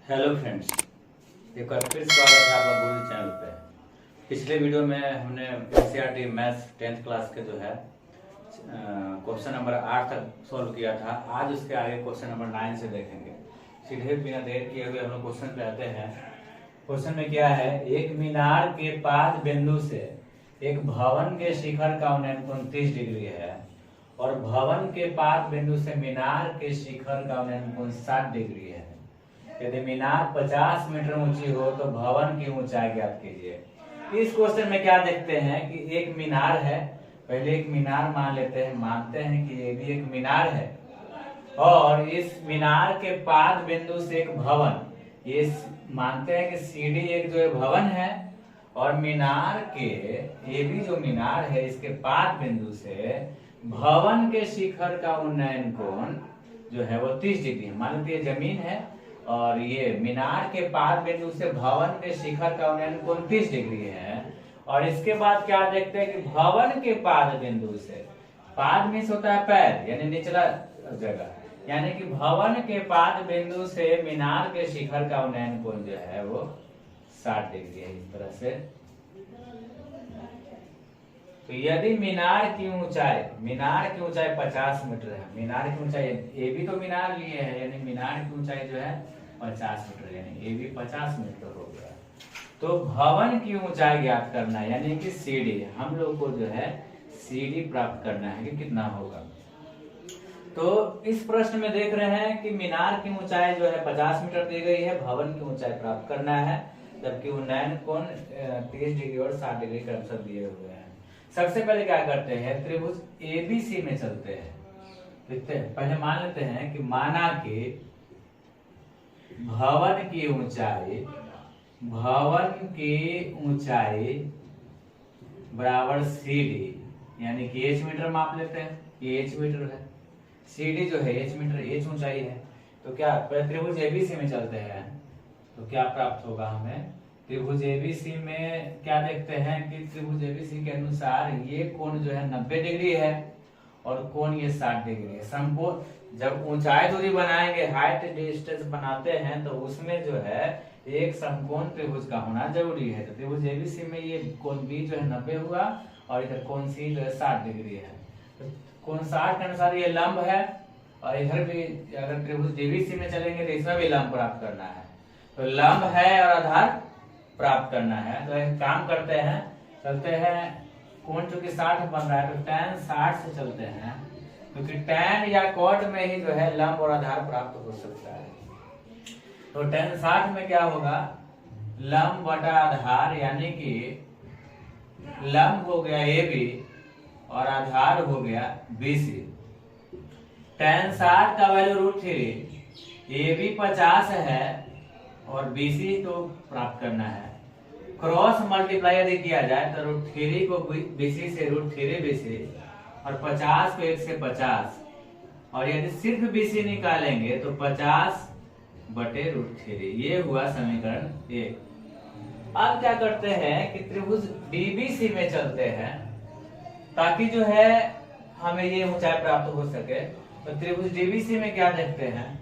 Hello friends, एक बार फिर स्वागत है आपका गुरु चैनल पे। पिछले वीडियो में हमने एनसीईआरटी मैथ्स 10th क्लास के जो है क्वेश्चन नंबर 8 तक सॉल्व किया था। आज उसके आगे क्वेश्चन नंबर 9 से देखेंगे। सीधे बिना देर किए हुए हम लोग क्वेश्चन पे आते हैं। क्वेश्चन में क्या है, एक मीनार के पाद बिंदु से एक भवन के शिखर का उन्नयन कोण 30 डिग्री है और भवन के पाद बिंदु से मीनार के शिखर का उन्नयन कोण 60 डिग्री है। यदि मीनार 50 मीटर ऊंची हो तो भवन की ऊंचाई ज्ञात कीजिए। इस क्वेश्चन में क्या देखते हैं कि एक मीनार है। पहले एक मीनार मान लेते हैं, मानते हैं कि ये भी एक मीनार है और इस मीनार के पाद बिंदु से एक भवन, ये मानते हैं कि सीढ़ी एक जो है भवन है और मीनार के ये भी जो मीनार है इसके पाद बिंदु से भवन के शिखर का उन्नयन कोण जो है वो 30 डिग्री है। मान लीजिए जमीन है और ये मीनार के पाद बिंदु से भवन के शिखर का उन्नयन कोण 30 डिग्री है। और इसके बाद क्या देखते हैं कि भवन के पाद बिंदु से, पाद मीन्स होता है पैर यानी निचला जगह, यानी कि भवन के पाद बिंदु से मीनार के शिखर का उन्नयन कोण जो है वो 60 डिग्री है। इस तरह से तो यदि मीनार की ऊंचाई 50 मीटर है, मीनार की ऊंचाई ये भी तो मीनार लिए है, यानी मीनार की ऊंचाई जो है 50 मीटर, यानी ये भी 50 मीटर हो गया। तो भवन की ऊंचाई ज्ञात करना है, यानी कि सीढ़ी, हम लोग को जो है सीढ़ी प्राप्त करना है कि कितना होगा। तो इस प्रश्न में देख रहे हैं कि मीनार की ऊंचाई जो है 50 मीटर दी गई है, भवन की ऊंचाई प्राप्त करना है, जबकि उन्नयन कोण 30 डिग्री और 60 डिग्री के अनुसार दिए हुए हैं। सबसे पहले क्या करते हैं, त्रिभुज एबीसी में चलते हैं। देखते हैं, पहले मान लेते हैं कि माना कि भवन की ऊंचाई बराबर सीडी, यानी कि h मीटर माप लेते हैं, ये h मीटर है, सीडी जो है h मीटर, h ऊंचाई है। तो क्या पहले त्रिभुज एबीसी में चलते हैं, तो क्या प्राप्त होगा हमें। त्रिभुज एबीसी में क्या देखते हैं कि त्रिभुज एबीसी के अनुसार ये कोण जो है 90 डिग्री है और कोण ये 60 डिग्री है। समकोण जब ऊंचाई दूरी बनाएंगे, हाइट डिस्टेंस बनाते हैं, तो उसमें जो है एक समकोण त्रिभुज का होना जरूरी है। तो त्रिभुज एबीसी में ये कोण बी जो है 90 हुआ और इधर कोण सी जो है 60 डिग्री है। तो कोण 60 के अनुसार ये लंब है और इधर भी अगर त्रिभुज डीबीसी में चलेंगे तो इसमें भी लंब प्राप्त करना है। तो लंब है और आधार प्राप्त करना है। तो एक काम करते हैं, चलते हैं, कोण चूंकि 60 बन रहा है तो tan 60 से चलते हैं, क्योंकि tan या cot में ही जो है लंब और आधार प्राप्त हो सकता है। तो tan 60 में क्या होगा, लंब बटा आधार, यानी कि लंब हो गया AB और आधार हो गया BC। tan 60 का वैल्यू √3, AB 50 है और BC तो प्राप्त करना है। क्रॉस मल्टीप्लाई यदि किया जाए तो √3 को BC से √3 BC और 50 को 1 से 50, और यदि सिर्फ BC निकालेंगे तो 50 बटे √3, ये हुआ समीकरण 1। अब क्या करते हैं कि त्रिभुज DBC में चलते हैं ताकि जो है हमें ये ऊंचाई प्राप्त हो सके। तो त्रिभुज DBC में क्या देखते हैं,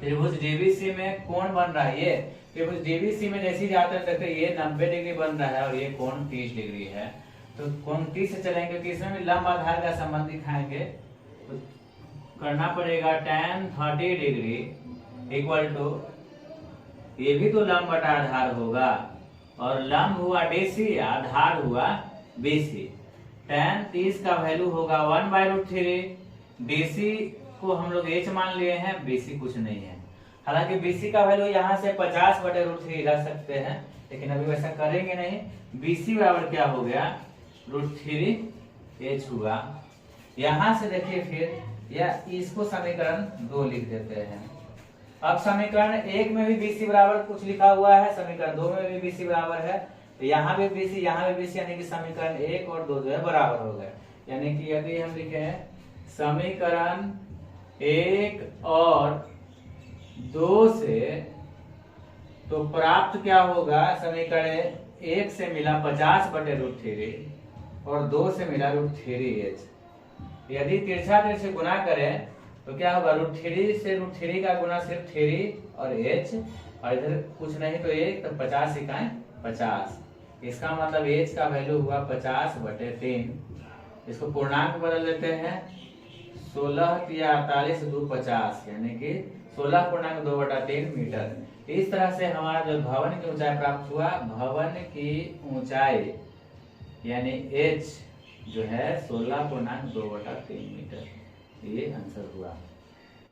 त्रिभुज डीबीसी में कोण बन रहा है, ये त्रिभुज डीबीसी में जैसे ही जाते हैं देखते हैं ये 90 डिग्री बन रहा है और ये कोण 30 डिग्री है। तो कोण 30 से चलेंगे क्योंकि इसमें भी लंब आधार का संबंध दिखाएंगे, तो करना पड़ेगा tan 30 डिग्री इक्वल टू, ये भी तो लंब बटा आधार होगा और लंब हुआ DC, आधार हुआ BC। tan 30 का वैल्यू होगा 1/√3, DC को हम लोग h मान लिए हैं, BC कुछ नहीं है। हालांकि BC का वैल्यू यहाँ से 50 बटे √3 रख सकते हैं, लेकिन अभी वैसा करेंगे नहीं। BC बराबर क्या हो गया, √3h हुआ। यहाँ से देखिए फिर या इसको समीकरण 2 लिख देते हैं। अब समीकरण 1 में भी BC बराबर कुछ लिखा हुआ है, समीकरण 2 में भी BC बराबर है, तो यहाँ भी BC यहाँ भी BC, यानी कि समीकरण 1 और 2 जो है बराबर हो गए। यानी कि यदि हम लिखे समीकरण 1 और 2 से, तो प्राप्त क्या होगा, समीकरण 1 से मिला 50 बटे √3 और 2 से मिला √3h। यदि तिरछा तिरछे गुना करें तो क्या होगा, √3 से √3 का गुना सिर्फ 3 और h, और इधर कुछ नहीं तो 1, तो 50 इकाई 50। इसका मतलब h का वैल्यू हुआ 50/3। इसको पूर्णांक बदल देते हैं, 16 या 48 2 50, यानी कि 16.2/3 मीटर। इस तरह से हमारा जो भवन की ऊंचाई प्राप्त हुआ, भवन की ऊंचाई यानी h जो है 16.2/3 मीटर, ये आंसर हुआ।